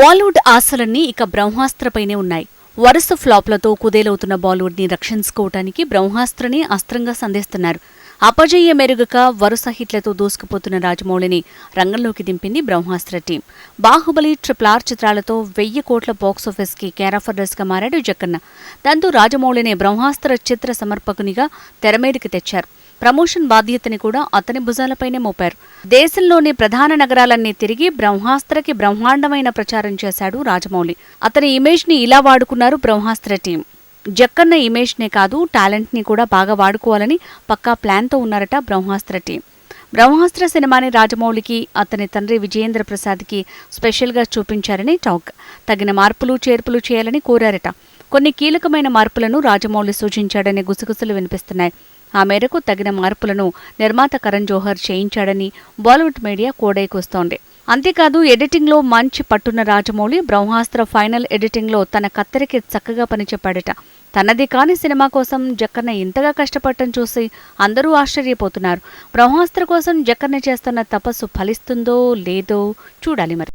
బాలీవుడ్ ఆశలన్నీ ఇక బ్రహ్మాస్త్రపైనే ఉన్నాయి. వరుస ఫ్లాప్లతో కుదేలవుతున్న బాలీవుడ్ ని రక్షించుకోవటానికి బ్రహ్మాస్త్రని అస్త్రంగా సంధిస్తున్నారు. అపజయ మెరుగక వరుస హిట్లతో దూసుకుపోతున్న రాజమౌళిని రంగంలోకి దింపింది బ్రహ్మాస్త్ర టీం. బాహుబలి, RRR చిత్రాలతో 1000 కోట్ల బాక్సాఫీస్ కి కేరాఫర్డర్స్ గా మారాడు జక్కన్న. దాంతో రాజమౌళిని బ్రహ్మాస్త్ర చిత్ర సమర్పకునిగా తెరమీదకి తెచ్చారు. ప్రమోషన్ బాధ్యతని కూడా అతని భుజాలపైనే మోపారు. దేశంలోని ప్రధాన నగరాలన్నీ తిరిగి బ్రహ్మాస్త్రకి బ్రహ్మాండమైన ప్రచారం చేశాడు రాజమౌళి. అతని ఇమేజ్ ని ఇలా వాడుకున్నారు బ్రహ్మాస్త్ర టీం. జక్కన్న ఇమేజ్ నే కాదు, టాలెంట్ ని కూడా బాగా వాడుకోవాలని పక్కా ప్లాన్ తో ఉన్నారట బ్రహ్మాస్త్ర టీం. బ్రహ్మాస్త్ర సినిమాని రాజమౌళికి, అతని తండ్రి విజయేంద్ర ప్రసాద్కి స్పెషల్గా చూపించారని టాక్. తగిన మార్పులు చేర్పులు చేయాలని కోరారట. కొన్ని కీలకమైన మార్పులను రాజమౌళి సూచించాడనే గుసగుసలు వినిపిస్తున్నాయి. ఆ మేరకు తగిన మార్పులను నిర్మాత కరణ్ జోహర్ చేయించాడని బాలీవుడ్ మీడియా కోడైకొస్తోంది. అంతేకాదు, ఎడిటింగ్లో మంచి పట్టున్న రాజమౌళి బ్రహ్మాస్త్ర ఫైనల్ ఎడిటింగ్లో తన కత్తెరకి చక్కగా పనిచెప్పాడట. తనది కాని సినిమా కోసం జక్కన్న ఇంతగా కష్టపడటం చూసి అందరూ ఆశ్చర్యపోతున్నారు. బ్రహ్మాస్త్ర కోసం జక్కన్న చేస్తున్న తపస్సు ఫలిస్తుందో లేదో చూడాలి మరి.